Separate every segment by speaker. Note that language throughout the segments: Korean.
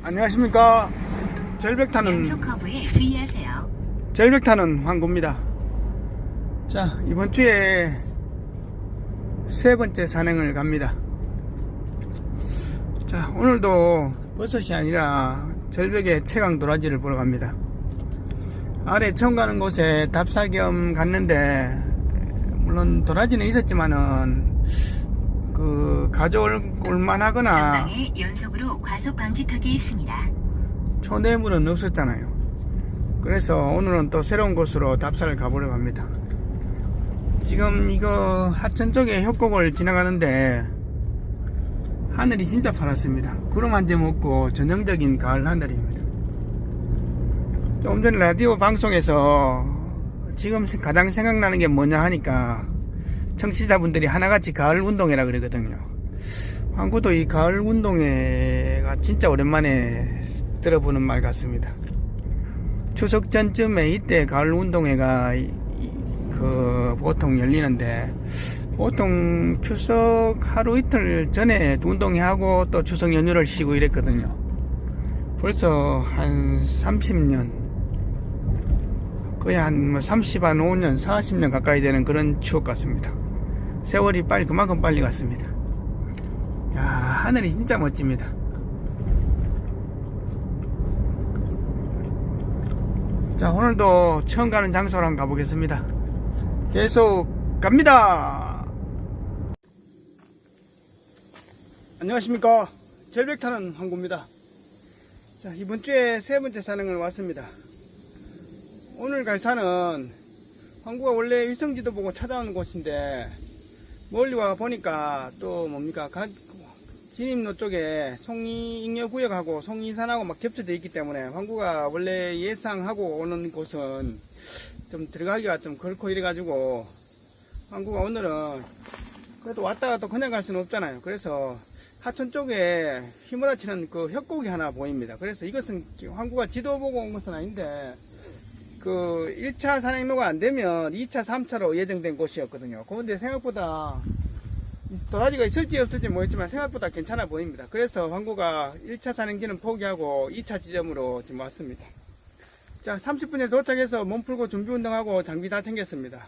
Speaker 1: 안녕하십니까. 절벽타는 황구입니다. 자, 이번 주에 세 번째 산행을 갑니다. 자, 오늘도 버섯이 아니라 절벽의 채광 도라지를 보러 갑니다. 아래 처음 가는 곳에 답사 겸 갔는데, 물론 도라지는 있었지만은 가져올 만하거나
Speaker 2: 전방에 연속으로 과속 방지턱이 있습니다.
Speaker 1: 초대물은 없었잖아요. 그래서 오늘은 또 새로운 곳으로 답사를 가보려고 합니다. 지금 이거 하천 쪽에 협곡을 지나가는데 하늘이 진짜 파랗습니다. 구름 한 점 없고 전형적인 가을 하늘입니다. 조금 전에 라디오 방송에서 지금 가장 생각나는 게 뭐냐 하니까 청취자분들이 하나같이 가을 운동회라 그러거든요. 황구도 이 가을 운동회가 진짜 오랜만에 들어보는 말 같습니다. 추석 전쯤에 이때 가을 운동회가 보통 열리는데, 보통 추석 하루 이틀 전에 운동회 하고 또 추석 연휴를 쉬고 이랬거든요. 벌써 한 30년, 거의 한 35년, 40년 가까이 되는 그런 추억 같습니다. 세월이 그만큼 빨리 갔습니다. 야, 하늘이 진짜 멋집니다. 자, 오늘도 처음 가는 장소로 한번 가보겠습니다. 계속 갑니다. 안녕하십니까. 절벽타는 황구입니다. 자, 이번 주에 세 번째 산행을 왔습니다. 오늘 갈 산은 황구가 원래 위성지도 보고 찾아오는 곳인데, 멀리 와 보니까 또 뭡니까, 진입로 쪽에 송이잉여구역하고 송이산하고 막 겹쳐져 있기 때문에 황구가 원래 예상하고 오는 곳은 좀 들어가기가 좀 그렇고 이래가지고, 황구가 오늘은 그래도 왔다가 또 그냥 갈 수는 없잖아요. 그래서 하천 쪽에 휘몰아치는 그 협곡이 하나 보입니다. 그래서 이것은 황구가 지도 보고 온 것은 아닌데, 1차 산행로가 안 되면 2차, 3차로 예정된 곳이었거든요. 그런데 생각보다 도라지가 있을지 없을지 모르겠지만 생각보다 괜찮아 보입니다. 그래서 황구가 1차 산행지는 포기하고 2차 지점으로 지금 왔습니다. 자, 30분에 도착해서 몸 풀고 준비 운동하고 장비 다 챙겼습니다.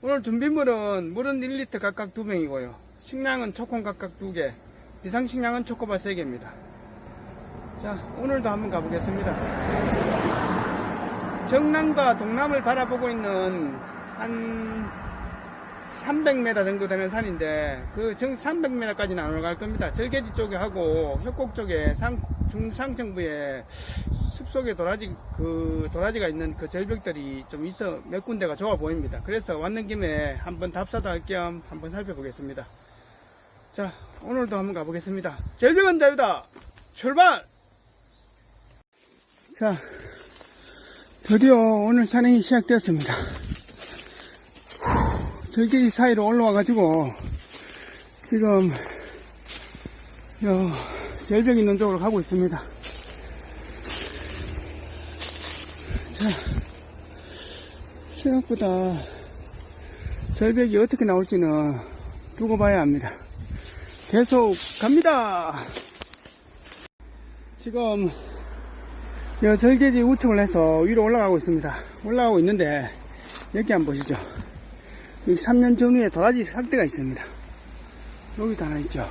Speaker 1: 오늘 준비물은 물은 1리터 각각 2병이고요. 식량은 초콘 각각 2개, 비상식량은 초코바 3개입니다. 자, 오늘도 한번 가보겠습니다. 정남과 동남을 바라보고 있는 한 300m 정도 되는 산인데, 300m까지는 안 올라갈 겁니다. 절개지 쪽에 하고 협곡 쪽에 중상층부에 숲속에 도라지가 있는 그 절벽들이 좀 있어 몇 군데가 좋아 보입니다. 그래서 왔는 김에 한번 답사도 할 겸 한번 살펴보겠습니다. 자, 오늘도 한번 가보겠습니다. 절벽은 자유다! 출발! 자, 드디어 오늘 산행이 시작되었습니다. 절개지 사이로 올라와가지고 지금 절벽 있는 쪽으로 가고 있습니다. 자, 생각보다 절벽이 어떻게 나올지는 두고 봐야 합니다. 계속 갑니다. 지금 절개지 우측을 해서 위로 올라가고 있습니다. 올라가고 있는데 여기 한번 보시죠. 여기 3년 전후에 도라지 상대가 있습니다. 여기도 하나 있죠.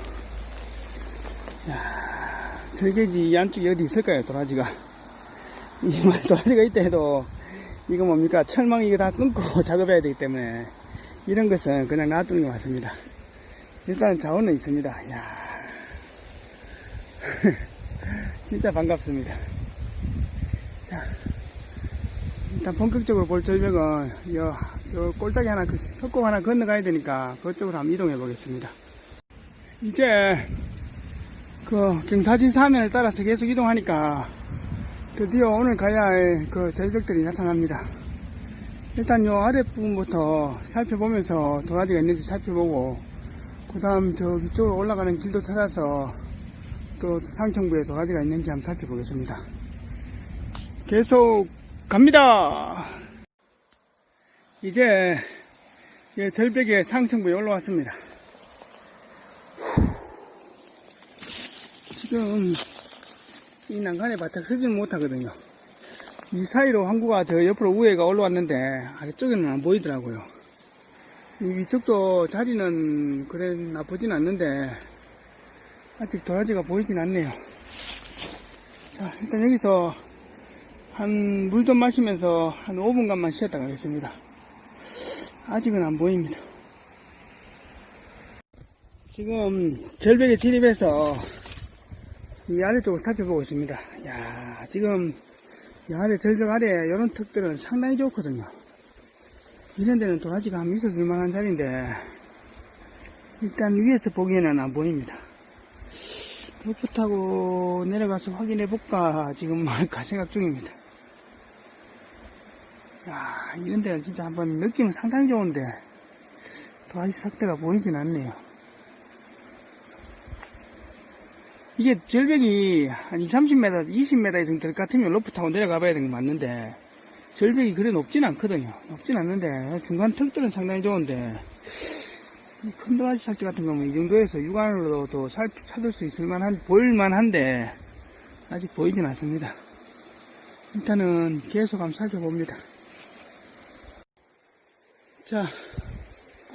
Speaker 1: 야, 절개지 이 안쪽에 어디 있을까요, 도라지가? 도라지가 있다 해도 이거 뭡니까, 철망 이거 다 끊고 작업해야 되기 때문에 이런 것은 그냥 놔두는 것 같습니다. 일단 자원은 있습니다. 야, 진짜 반갑습니다. 자, 일단 본격적으로 볼 절벽은 요 꼴딱이 하나, 협곡 하나 건너가야 되니까 그쪽으로 한번 이동해 보겠습니다. 이제 경사진 사면을 따라서 계속 이동하니까 드디어 오늘 가야 할 절벽들이 나타납니다. 일단 요 아랫부분부터 살펴보면서 도라지가 있는지 살펴보고, 그 다음 저 위쪽으로 올라가는 길도 찾아서 또 상층부에 도라지가 있는지 한번 살펴보겠습니다. 계속 갑니다. 이제 절벽의 상층부에 올라왔습니다. 지금 이 난간에 바짝 서지는 못하거든요. 이 사이로 항구가 저 옆으로 위에가 올라왔는데 아래쪽에는 안 보이더라고요. 이 위쪽도 자리는 그래 나쁘진 않는데 아직 도라지가 보이진 않네요. 자, 일단 여기서 한 물 좀 마시면서 한 5분간만 쉬었다 가겠습니다. 아직은 안 보입니다. 지금 절벽에 진입해서 이 아래쪽을 살펴보고 있습니다. 야, 지금 이 아래 절벽 아래 이런 턱들은 상당히 좋거든요. 이런 데는 도라지가 한번 있어줄 만한 자리인데 일단 위에서 보기에는 안 보입니다. 로프 타고 내려가서 확인해 볼까 지금 말까 생각 중입니다. 야, 이런 데는 진짜 한번 느낌은 상당히 좋은데 도라지 삭대가 보이진 않네요. 이게 절벽이 한 30m, 20m 정도 될 것 같으면 로프 타고 내려가 봐야 되는 게 맞는데 절벽이 그래 높진 않거든요. 높진 않는데 중간 턱들은 상당히 좋은데 이 큰 도라지 삭대 같은 경우는 이 정도에서 육안으로도 찾을 수 있을 만한, 보일 만한데 아직 보이진 않습니다. 일단은 계속 한번 살펴봅니다. 자,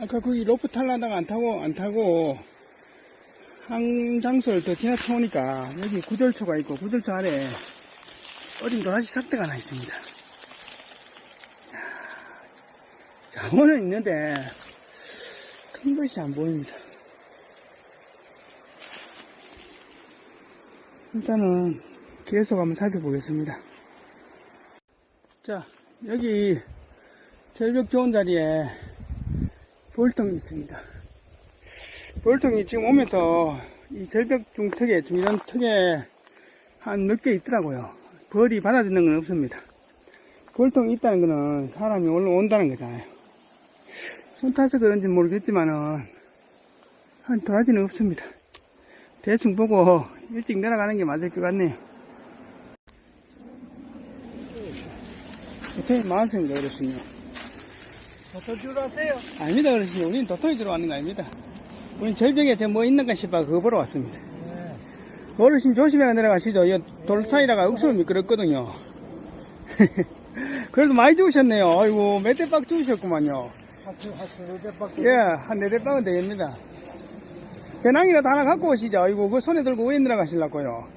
Speaker 1: 아까 거기 로프 탈라다가 안 타고 한 장소를 더 지나쳐 오니까 여기 구절초가 있고 구절초 아래 어린 도라지 삭대가 하나 있습니다. 자원은 있는데 큰 것이 안 보입니다. 일단은 계속 한번 살펴보겠습니다. 자, 여기 절벽 좋은 자리에 볼통이 있습니다. 볼통이 지금 오면서 이 절벽 중턱에, 이런 턱에 한 몇 개 있더라고요. 벌이 받아주는 건 없습니다. 볼통이 있다는 거는 사람이 올라온다는 거잖아요. 손 타서 그런지 모르겠지만은 한 도라지는 없습니다. 대충 보고 일찍 내려가는 게 맞을 것 같네요. 도토리 많습니다, 어르신요.
Speaker 3: 도토리 주러 왔어요?
Speaker 1: 아닙니다, 어르신. 우리는 도토리 주러 왔는 거 아닙니다. 우리는 절벽에 뭐 있는가 싶어 그거 보러 왔습니다.
Speaker 3: 네.
Speaker 1: 어르신 조심해 내려가시죠. 이 돌 사이다가 억수로 미끄럽거든요. 그래도 많이 주우셨네요. 아이고, 몇 대 빡 주우셨구만요.
Speaker 3: 한 4대밖에.
Speaker 1: 예, 한 4대 빡은 되겠습니다. 배낭이라도 하나 갖고 오시죠. 아이고, 그 손에 들고 왜 내려가시려고요.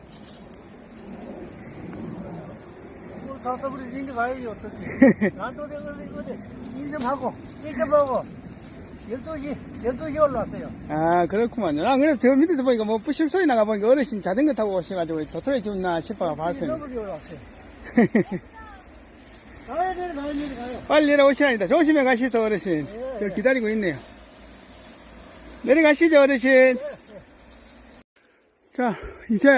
Speaker 3: 뭐 사서버리 인제 가야지, 어떻게. 나도 내가 이거지. 일좀 하고, 일좀 하고. 12시 올라왔어요.
Speaker 1: 아, 그렇구만요. 아, 그래서 저 밑에서 보니까 뭐 뿌실 소리 나가보니까 어르신 자전거 타고 오셔가지고 도토리 줬나 싶어 봤어요.
Speaker 3: 12시 올라왔어요. 가요.
Speaker 1: 빨리 내려오셔야 합니다. 조심해 가시죠, 어르신.
Speaker 3: 네.
Speaker 1: 저 기다리고 있네요. 내려가시죠, 어르신. 자, 이제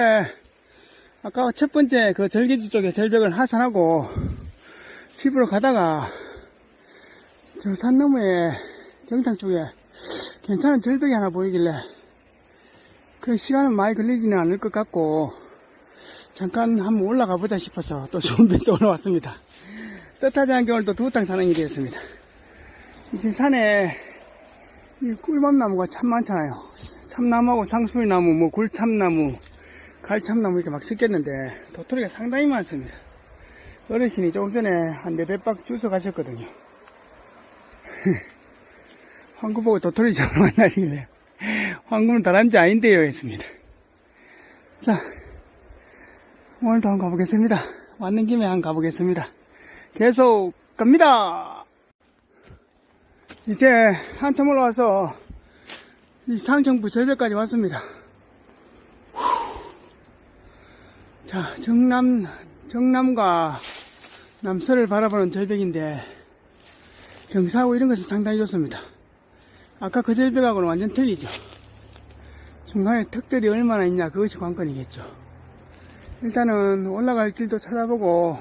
Speaker 1: 아까 첫 번째 그 절개지 쪽에 절벽을 하산하고 집으로 가다가 저 산 너머에 정상 쪽에 괜찮은 절벽이 하나 보이길래 그 시간은 많이 걸리지는 않을 것 같고 잠깐 한번 올라가 보자 싶어서 또 좋은 배에서 올라왔습니다. 뜻하지 않게 오늘 또 두탕 산행이 되었습니다. 이제 산에 이 꿀밤나무가 참 많잖아요. 참나무하고 상수리나무, 뭐 굴참나무, 갈참나무 이렇게 막 섞였는데 도토리가 상당히 많습니다. 어르신이 조금 전에 한 4대박 주워 가셨거든요. 황금 보고 도토리 잡으러 만나길래 황금은 다람쥐 아닌데요 했습니다. 자, 오늘도 한번 가보겠습니다. 왔는 김에 한번 가보겠습니다. 계속 갑니다. 이제 한참 올라와서 이 상청부 절벽까지 왔습니다. 자, 정남과 남서를 바라보는 절벽인데 경사하고 이런 것이 상당히 좋습니다. 아까 그 절벽하고는 완전 틀리죠. 중간에 턱들이 얼마나 있냐 그것이 관건이겠죠. 일단은 올라갈 길도 찾아보고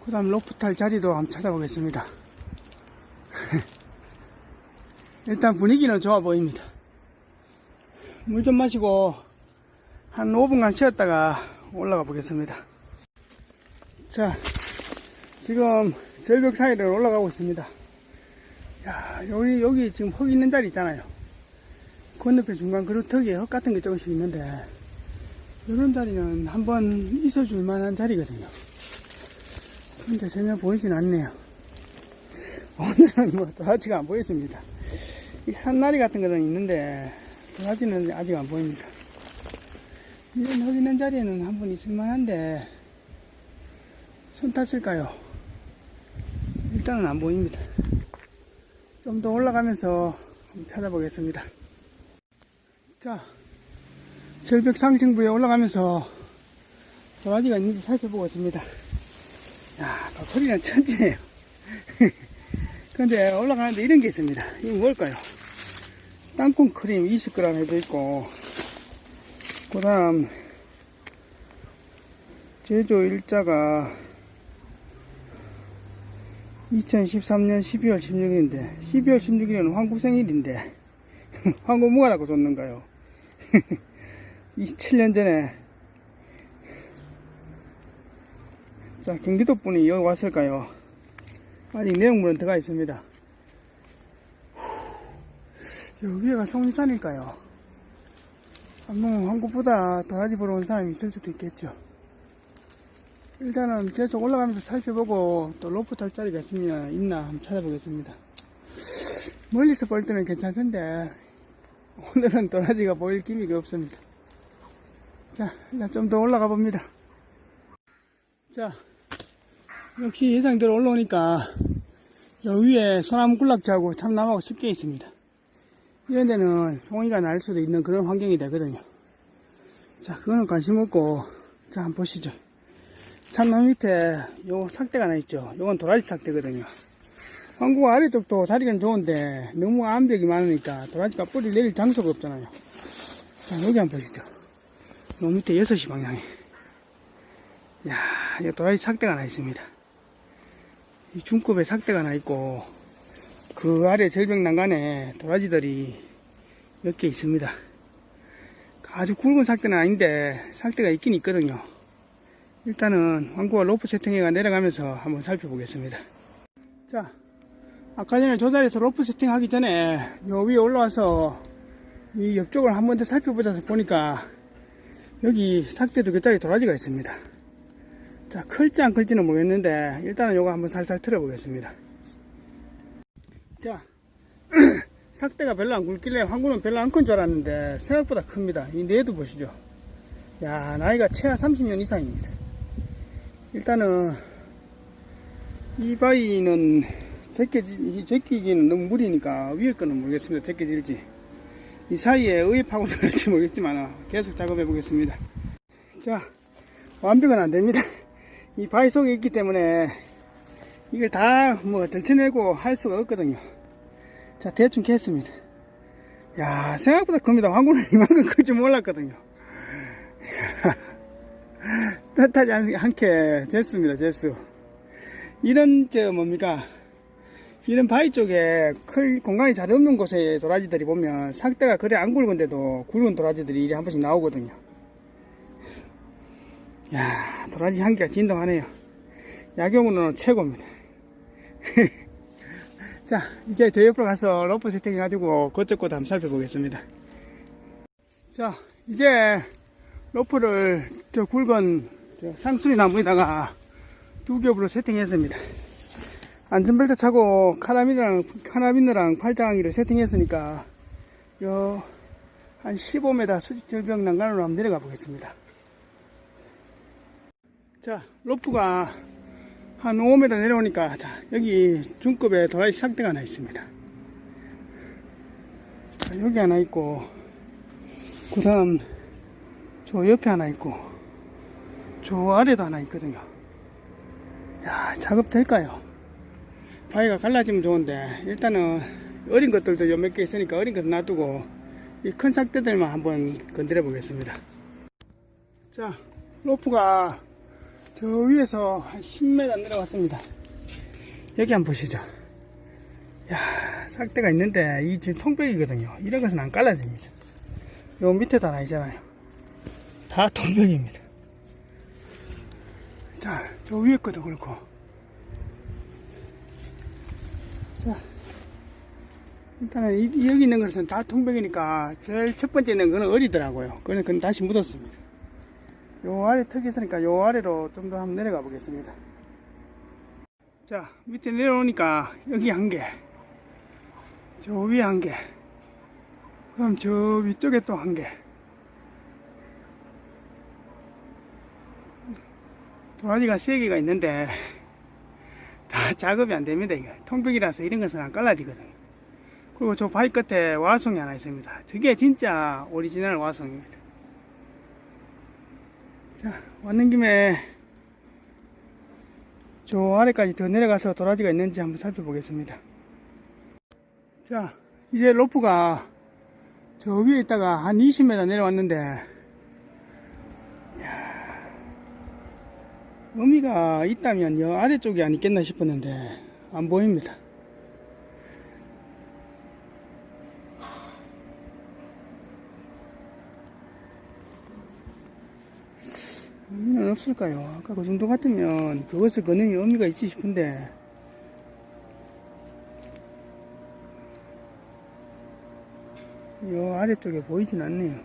Speaker 1: 그 다음 로프 탈 자리도 한번 찾아보겠습니다. 일단 분위기는 좋아 보입니다. 물 좀 마시고 한 5분간 쉬었다가 올라가 보겠습니다. 자, 지금 절벽 사이를 올라가고 있습니다. 야, 여기 지금 흙 있는 자리 있잖아요. 건너편 중간 그루터기에 흙 같은 게 조금씩 있는데 이런 자리는 한번 있어줄 만한 자리거든요. 근데 전혀 보이진 않네요. 오늘은 뭐 도라지가 안 보였습니다. 이 산나리 같은 거는 있는데 도라지는 아직 안 보입니다. 이런 흙 있는 자리에는 한번 있을 만한데 손 탔을까요? 일단은 안 보입니다. 좀 더 올라가면서 한번 찾아보겠습니다. 자, 절벽 상층부에 올라가면서 도라지가 있는지 살펴보고 있습니다. 야, 도토리는 천지네요. 근데 올라가는데 이런 게 있습니다. 이게 뭘까요? 땅콩 크림 20g 해도 있고, 그 다음, 제조 일자가 2013년 12월 16일인데, 12월 16일은 황구 생일인데, 황구 뭐라고 줬는가요? 27년 전에, 자, 경기도 분이 여기 왔을까요? 아직 내용물은 들어가 있습니다. 여기 위에가 성리산일까요? 뭐 한국보다 도라지 보러 온 사람이 있을 수도 있겠죠. 일단은 계속 올라가면서 살펴보고 또 로프 탈 자리가 있나 한번 찾아보겠습니다. 멀리서 볼 때는 괜찮던데 오늘은 도라지가 보일 기미가 없습니다. 자, 일단 좀 더 올라가 봅니다. 자, 역시 예상대로 올라오니까 여기 위에 소나무 군락지하고 참나무하고 습게 있습니다. 이런 데는 송이가 날 수도 있는 그런 환경이 되거든요. 자, 그거는 관심 없고, 자, 한번 보시죠. 참나무 밑에 요 삭대가 나 있죠. 요건 도라지 삭대거든요. 황구가 아래쪽도 자리는 좋은데 너무 암벽이 많으니까 도라지가 뿌리 내릴 장소가 없잖아요. 자, 여기 한번 보시죠. 요 밑에 6시 방향에. 야, 이 도라지 삭대가 나 있습니다. 이 중급에 삭대가 나 있고, 그 아래 절벽 난간에 도라지들이 몇 개 있습니다. 아주 굵은 삭대는 아닌데 삭대가 있긴 있거든요. 일단은 황구와 로프 세팅해가 내려가면서 한번 살펴보겠습니다. 자, 아까 전에 저 자리에서 로프 세팅하기 전에 요 위에 올라와서 이 옆쪽을 한번 더 살펴보자 보니까 여기 삭대도 몇 자리 도라지가 있습니다. 자, 클지 안 클지는 모르겠는데 일단은 요거 한번 살살 틀어보겠습니다. 자, 삭대가 별로 안 굵길래 황구는 별로 안 큰 줄 알았는데 생각보다 큽니다. 이 내도 보시죠. 야, 나이가 최하 30년 이상입니다. 일단은 이 바위는 제끼기는 너무 무리니까 위에 거는 모르겠습니다. 제껴질지 이 사이에 의입하고 들어갈지 모르겠지만 계속 작업해 보겠습니다. 자, 완벽은 안 됩니다. 이 바위 속에 있기 때문에 이걸 다 뭐 들쳐내고 할 수가 없거든요. 자, 대충 캤습니다. 야, 생각보다 큽니다. 황구는 이만큼 클 줄 몰랐거든요. 뜻하지 않게 쟀습니다. 쟀수. 이런 뭡니까, 이런 바위 쪽에 클 공간이 잘 없는 곳에 도라지들이 보면 삭대가 그래 안 굵은데도 굵은 도라지들이 이리 한 번씩 나오거든요. 야, 도라지 향기가 진동하네요. 약용으로는 최고입니다. 자, 이제 저 옆으로 가서 로프 세팅 해가지고 그쪽도 한번 살펴보겠습니다. 자, 이제 로프를 저 굵은 상수리 나무에다가 두 겹으로 세팅했습니다. 안전벨트 차고 카라비너랑 팔짱이를 세팅했으니까 요 한 15m 수직 절벽 난간으로 한번 내려가 보겠습니다. 자, 로프가 한 5m 내려오니까, 자, 여기 중급에 도라지 삭대가 하나 있습니다. 자, 여기 하나 있고, 그 다음 저 옆에 하나 있고, 저 아래도 하나 있거든요. 야, 작업 될까요? 바위가 갈라지면 좋은데 일단은 어린 것들도 몇 개 있으니까 어린 것도 놔두고 이 큰 삭대들만 한번 건드려 보겠습니다. 자, 로프가 저 위에서 한 10m 내려왔습니다. 여기 한번 보시죠. 야, 삭대가 있는데 이 지금 통백이거든요. 이런 것은 안 갈라집니다. 요 밑에도 하나 있잖아요. 다 통백입니다. 자, 저 위에 것도 그렇고. 자, 일단은 여기 있는 것은 다 통백이니까 제일 첫 번째 있는 거는 어리더라고요. 그건 다시 묻었습니다. 요 아래 턱이 있으니까 요 아래로 좀 더 한번 내려가 보겠습니다. 자, 밑에 내려오니까 여기 한 개, 저 위에 한 개, 그럼 저 위쪽에 또 한 개. 도라지가 3개가 있는데 다 작업이 안 됩니다. 이거 통백이라서 이런 것은 안 갈라지거든요. 그리고 저 바위 끝에 와송이 하나 있습니다. 저게 진짜 오리지널 와송입니다. 자, 왔는 김에 저 아래까지 더 내려가서 도라지가 있는지 한번 살펴보겠습니다. 자, 이제 로프가 저 위에 있다가 한 20m 내려왔는데, 의미가 있다면 여 아래쪽에 안 있겠나 싶었는데 안 보입니다. 의미는 없을까요? 아까 그 정도 같으면 그것을 거는 의미가 있지 싶은데, 요 아래쪽에 보이진 않네요.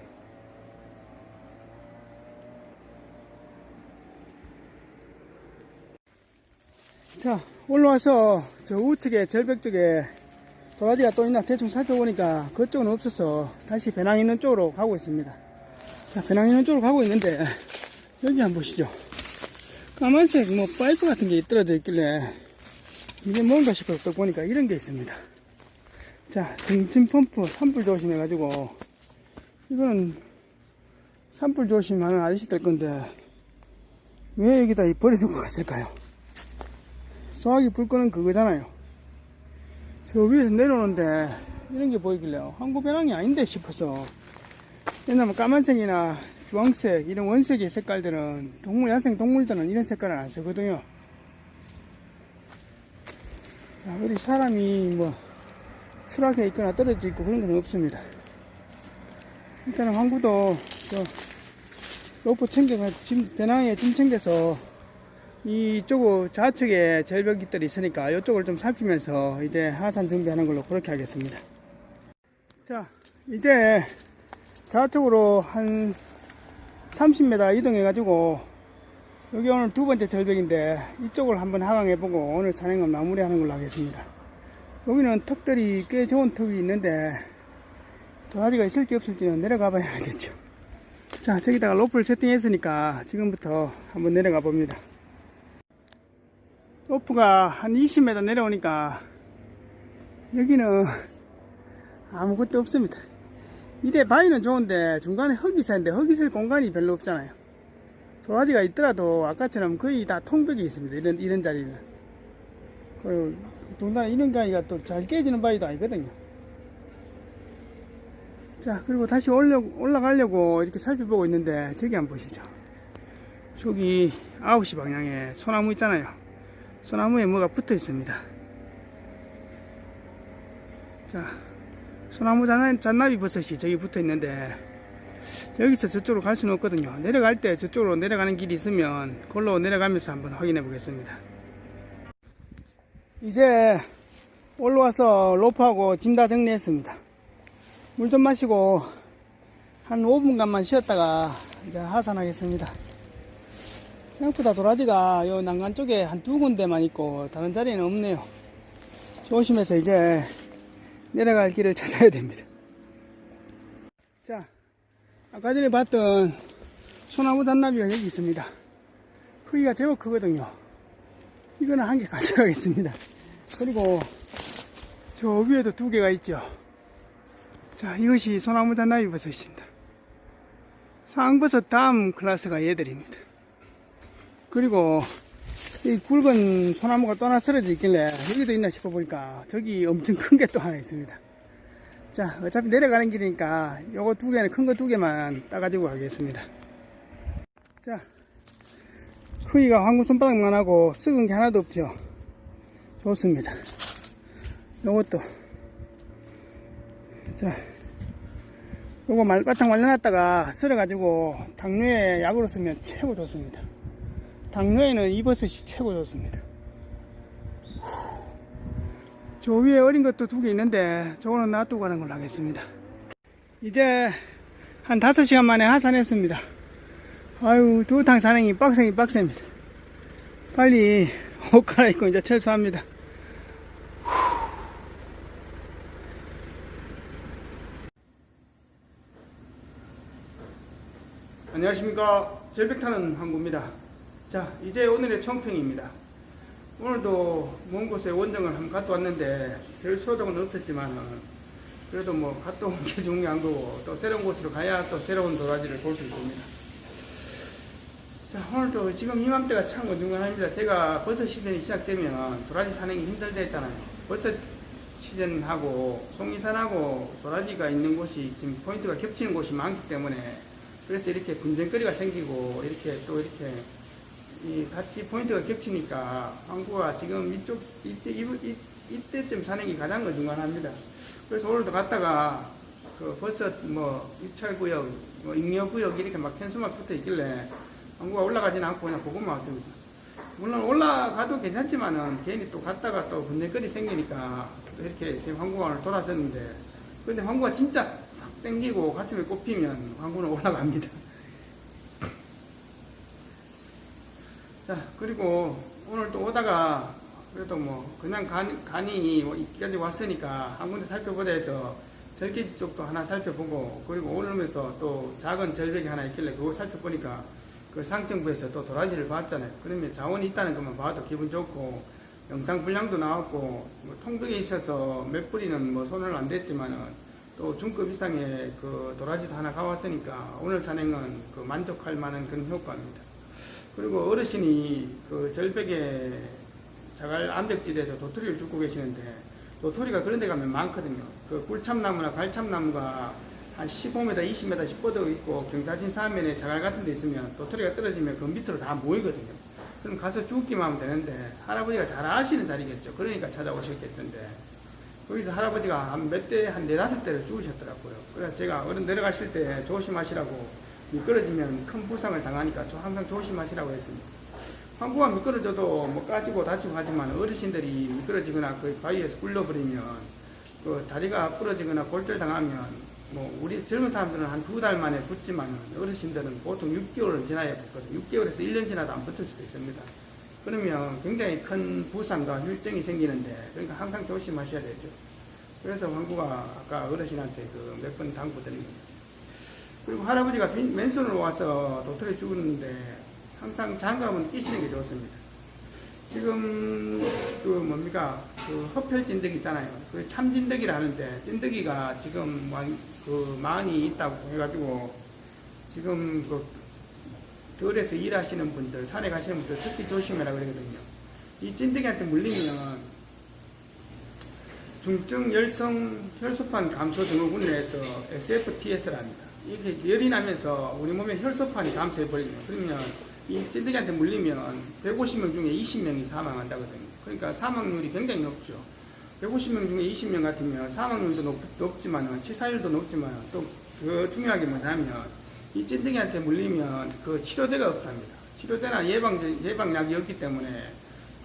Speaker 1: 자, 올라와서 저 우측에 절벽 쪽에 도라지가 또 있나 대충 살펴보니까 그쪽은 없어서 다시 배낭 있는 쪽으로 가고 있습니다. 자, 배낭 있는 쪽으로 가고 있는데 여기 한번 보시죠. 까만색 뭐 파이프 같은 게 떨어져 있길래 이게 뭔가 싶어서 또 보니까 이런 게 있습니다. 자, 등짐 펌프 산불 조심 해가지고, 이거는 산불 조심하는 아저씨들 건데 왜 여기다 버려놓고 갔을까요? 소화기 불 끄는 그거잖아요. 저 위에서 내려오는데 이런 게 보이길래요. 한국 배낭이 아닌데 싶어서. 왜냐면 까만색이나 주황색 이런 원색의 색깔들은 야생 동물들은 이런 색깔은 안 쓰거든요. 자, 어디 사람이 뭐 추락해 있거나 떨어져 있고 그런 건 없습니다. 일단은 항구도 저 로프 챙겨서 배낭에 짐 챙겨서 이쪽 좌측에 절벽들이 있으니까 이쪽을 좀 살피면서 이제 하산 준비하는 걸로 그렇게 하겠습니다. 자, 이제 좌측으로 한 30m 이동해 가지고 여기 오늘 두 번째 절벽인데 이쪽을 한번 하강해보고 오늘 산행을 마무리하는 걸로 하겠습니다. 여기는 턱들이 꽤 좋은 턱이 있는데 도라지가 있을지 없을지는 내려가 봐야 알겠죠. 자, 저기다가 로프를 세팅했으니까 지금부터 한번 내려가 봅니다. 로프가 한 20m 내려오니까 여기는 아무것도 없습니다. 이래 바위는 좋은데 중간에 흙이 있었는데 흙이 있을 공간이 별로 없잖아요. 도라지가 있더라도 아까처럼 거의 다 통벽이 있습니다. 이런 자리는. 그리고 동단에 이런 바위가 또 잘 깨지는 바위도 아니거든요. 자, 그리고 다시 올라가려고 이렇게 살펴보고 있는데 저기 한번 보시죠. 저기 9시 방향에 소나무 있잖아요. 소나무에 뭐가 붙어 있습니다. 자, 소나무 잔나비 버섯이 저기 붙어 있는데 여기서 저쪽으로 갈 수는 없거든요. 내려갈 때 저쪽으로 내려가는 길이 있으면 그걸로 내려가면서 한번 확인해 보겠습니다. 이제 올라와서 로프하고 짐 다 정리했습니다. 물 좀 마시고 한 5분간만 쉬었다가 이제 하산하겠습니다. 생각보다 도라지가 요 난간 쪽에 한 2군데만 있고 다른 자리는 없네요. 조심해서 이제 내려갈 길을 찾아야 됩니다. 자, 아까 전에 봤던 소나무 잔나비가 여기 있습니다. 크기가 제법 크거든요. 이거는 한 개 가져가겠습니다. 그리고 저 위에도 2개가 있죠. 자, 이것이 소나무 잔나비 버섯입니다. 상버섯 다음 클래스가 얘들입니다. 그리고 이 굵은 소나무가 또 하나 쓰러져 있길래 여기도 있나 싶어보니까 저기 엄청 큰 게 또 하나 있습니다. 자, 어차피 내려가는 길이니까 요거 2개는 큰 거 2개만 따가지고 가겠습니다. 자, 크기가 황구 손바닥만 하고 썩은 게 하나도 없죠. 좋습니다. 요것도 자, 요거 바탕 말려놨다가 썰어가지고 당뇨에 약으로 쓰면 최고 좋습니다. 당뇨에는 이 버섯이 최고 좋습니다. 저 위에 어린 것도 2개 있는데 저거는 놔두고 가는 걸로 하겠습니다. 이제 한 5시간 만에 하산했습니다. 아유, 두탕 산행이 빡세긴 빡셉니다. 빨리 옷 갈아입고 이제 철수합니다. 안녕하십니까. 절벽타는 항구입니다. 자, 이제 오늘의 총평입니다. 오늘도 먼 곳에 원정을 한번 갔다 왔는데 별 소득은 없었지만 그래도 뭐 갔다 온 게 중요한 거고 또 새로운 곳으로 가야 또 새로운 도라지를 볼 수 있습니다. 자, 오늘도 지금 이맘때가 참 중요합니다. 제가 버섯 시즌이 시작되면 도라지 사는 게 힘들다 했잖아요. 버섯 시즌하고 송이산하고 도라지가 있는 곳이 지금 포인트가 겹치는 곳이 많기 때문에 그래서 이렇게 분쟁거리가 생기고 이렇게 또 이렇게 이 같이 포인트가 겹치니까 항구가 지금 이때쯤 사는 게 가장 중요합니다. 그래서 오늘도 갔다가 그 버섯 뭐 입찰구역, 뭐 ing여구역 이렇게 막 현수막 붙어 있길래 항구가 올라가지는 않고 그냥 보고만 왔습니다. 물론 올라가도 괜찮지만은 괜히 또 갔다가 또 분쟁거리 생기니까 이렇게 지금 항구관을 돌아섰는데 근데 항구가 진짜 확 땡기고 가슴에 꼽히면 항구는 올라갑니다. 자, 그리고 오늘 또 오다가 그래도 뭐 그냥 간이 이까지 왔으니까 한 군데 살펴보자 해서 절개지 쪽도 하나 살펴보고 그리고 오면서 또 작은 절벽이 하나 있길래 그거 살펴보니까 그 상층부에서 또 도라지를 봤잖아요. 그러면 자원이 있다는 것만 봐도 기분 좋고 영상 분량도 나왔고 뭐 통등에 있어서 몇 뿌리는 뭐 손을 안 댔지만은 또 중급 이상의 그 도라지도 하나 가왔으니까 오늘 산행은 그 만족할 만한 그런 효과입니다. 그리고 어르신이 그 절벽에 자갈 암벽지대에서 도토리를 줍고 계시는데 도토리가 그런 데 가면 많거든요. 그 꿀참나무나 갈참나무가 한 15m, 20m씩 뻗어 있고 경사진 사면에 자갈 같은 데 있으면 도토리가 떨어지면 그 밑으로 다 모이거든요. 그럼 가서 줍기만 하면 되는데 할아버지가 잘 아시는 자리겠죠. 그러니까 찾아오셨겠던데 거기서 할아버지가 한 몇 대, 한 4~5대를 죽으셨더라고요. 그래서 제가 어른 내려가실 때 조심하시라고 미끄러지면 큰 부상을 당하니까 항상 조심하시라고 했습니다. 항구가 미끄러져도 뭐 까지고 다치고 하지만 어르신들이 미끄러지거나 그 바위에서 굴러버리면 그 다리가 부러지거나 골절 당하면 뭐 우리 젊은 사람들은 한 2달 만에 붙지만 어르신들은 보통 6개월을 지나야 붙거든요. 6개월에서 1년 지나도 안 붙을 수도 있습니다. 그러면 굉장히 큰 부상과 혈증이 생기는데 그러니까 항상 조심하셔야 되죠. 그래서 항구가 아까 어르신한테 그 몇 번 당부드립니다. 그리고 할아버지가 맨손으로 와서 도토리 죽었는데 항상 장갑은 끼시는 게 좋습니다. 지금 그 뭡니까 그 허펠 찐득이 있잖아요. 그 참찐득이라 하는데 찐득이가 지금 그 많이 있다고 해가지고 지금 그 들에서 일하시는 분들 산에 가시는 분들 특히 조심해라 그러거든요. 이 찐득이한테 물리면 중증 열성 혈소판 감소 증후군 내에서 SFTS랍니다. 이렇게 열이 나면서 우리 몸에 혈소판이 감소해버리면 그러면 이 찐득이한테 물리면 150명 중에 20명이 사망한다거든요. 그러니까 사망률이 굉장히 높죠. 150명 중에 20명 같으면 사망률도 높지만 치사율도 높지만 또 그 중요한 게 뭐냐면 이 찐득이한테 물리면 그 치료제가 없답니다. 치료제나 예방약이 없기 때문에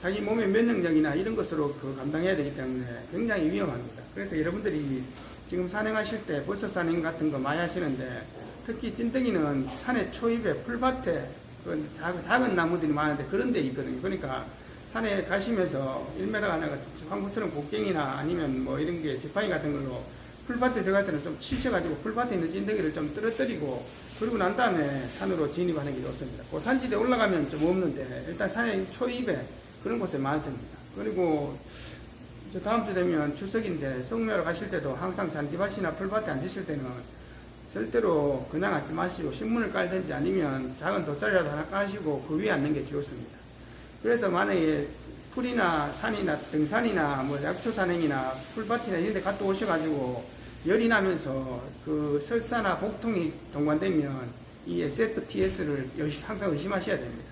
Speaker 1: 자기 몸의 면역력이나 이런 것으로 그 감당해야 되기 때문에 굉장히 위험합니다. 그래서 여러분들이 지금 산행하실 때 버섯 산행 같은 거 많이 하시는데 특히 찐득이는 산의 초입에 풀밭에 그 작은 나무들이 많은데 그런 데 있거든요. 그러니까 산에 가시면서 1m가 나가 황구처럼 곡괭이나 아니면 뭐 이런 게 지팡이 같은 걸로 풀밭에 들어갈 때는 좀 치셔가지고 풀밭에 있는 찐득이를 좀 떨어뜨리고 그러고 난 다음에 산으로 진입하는 게 좋습니다. 그 산지대 올라가면 좀 없는데 일단 산의 초입에 그런 곳에 많습니다. 그리고 다음 주 되면 추석인데 성묘하러 가실 때도 항상 잔디밭이나 풀밭에 앉으실 때는 절대로 그냥 앉지 마시고 신문을 깔든지 아니면 작은 돗자리라도 하나 까시고 그 위에 앉는 게 좋습니다. 그래서 만약에 풀이나 산이나 등산이나 뭐 약초 산행이나 풀밭이나 이런 데 갔다 오셔가지고 열이 나면서 그 설사나 복통이 동반되면 이 SFTS를 항상 의심하셔야 됩니다.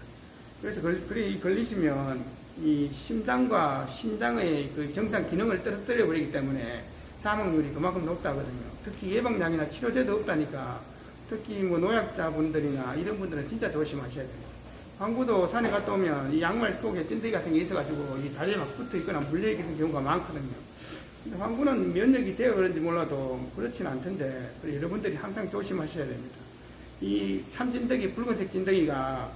Speaker 1: 그래서 걸리시면 이 심장과 신장의 그 정상 기능을 떨어뜨려 버리기 때문에 사망률이 그만큼 높다거든요. 특히 예방약이나 치료제도 없다니까 특히 뭐 노약자분들이나 이런 분들은 진짜 조심하셔야 돼요. 항구도 산에 갔다 오면 이 양말 속에 찐득이 같은 게 있어가지고 이 다리에 막 붙어 있거나 물려 있는 경우가 많거든요. 근데 항구는 면역이 되어 그런지 몰라도 그렇지는 않던데 여러분들이 항상 조심하셔야 됩니다. 이 참진드기, 붉은색 진드기가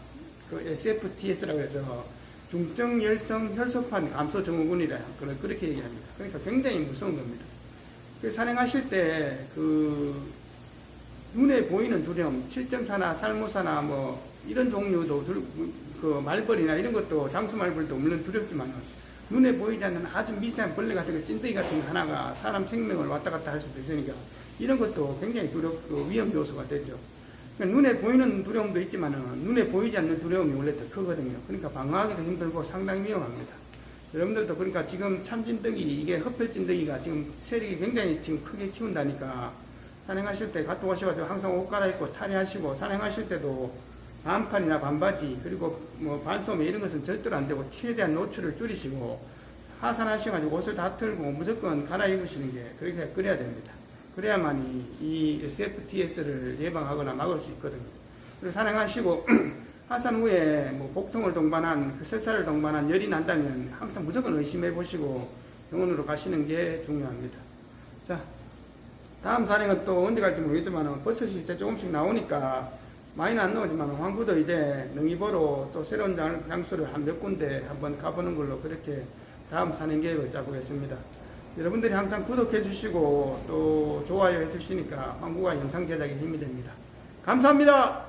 Speaker 1: 그 SFTS라고 해서 중증 열성 혈소판 감소 증후군이라 그렇게 얘기합니다. 그러니까 굉장히 무서운 겁니다. 그 산행하실 때 그 눈에 보이는 두려움, 7.4나 살모사나 뭐 이런 종류도 그 말벌이나 이런 것도 장수 말벌도 물론 두렵지만 눈에 보이지 않는 아주 미세한 벌레 같은 거, 찐득이 같은 거 하나가 사람 생명을 왔다 갔다 할 수도 있으니까 이런 것도 굉장히 그 위험 요소가 되죠. 그러니까 눈에 보이는 두려움도 있지만 눈에 보이지 않는 두려움이 원래 더 크거든요. 그러니까 방어하기도 힘들고 상당히 위험합니다. 여러분들도 그러니까 지금 참진드기, 이게 흡혈진드기가 지금 세력이 굉장히 지금 크게 키운다니까 산행하실 때 갔다 오셔가지고 항상 옷 갈아입고 탈의하시고, 산행하실 때도 반팔이나 반바지 그리고 뭐 반소매 이런 것은 절대로 안 되고 최대한 노출을 줄이시고, 하산하셔가지고 옷을 다 털고 무조건 갈아입으시는 게 그래야 됩니다. 그래야만이 이 SFTS를 예방하거나 막을 수 있거든요. 그리고 산행하시고 하산 후에 뭐 복통을 동반한, 그 설사를 동반한 열이 난다면 항상 무조건 의심해 보시고 병원으로 가시는 게 중요합니다. 자, 다음 산행은 또 언제 갈지 모르겠지만 버섯이 이제 조금씩 나오니까 많이는 안 나오지만 황구도 이제 능이보로 또 새로운 장소를 한 몇 군데 한번 가보는 걸로 그렇게 다음 산행 계획을 짜보겠습니다. 여러분들이 항상 구독해 주시고 또 좋아요 해 주시니까 황구가 영상 제작에 힘이 됩니다. 감사합니다.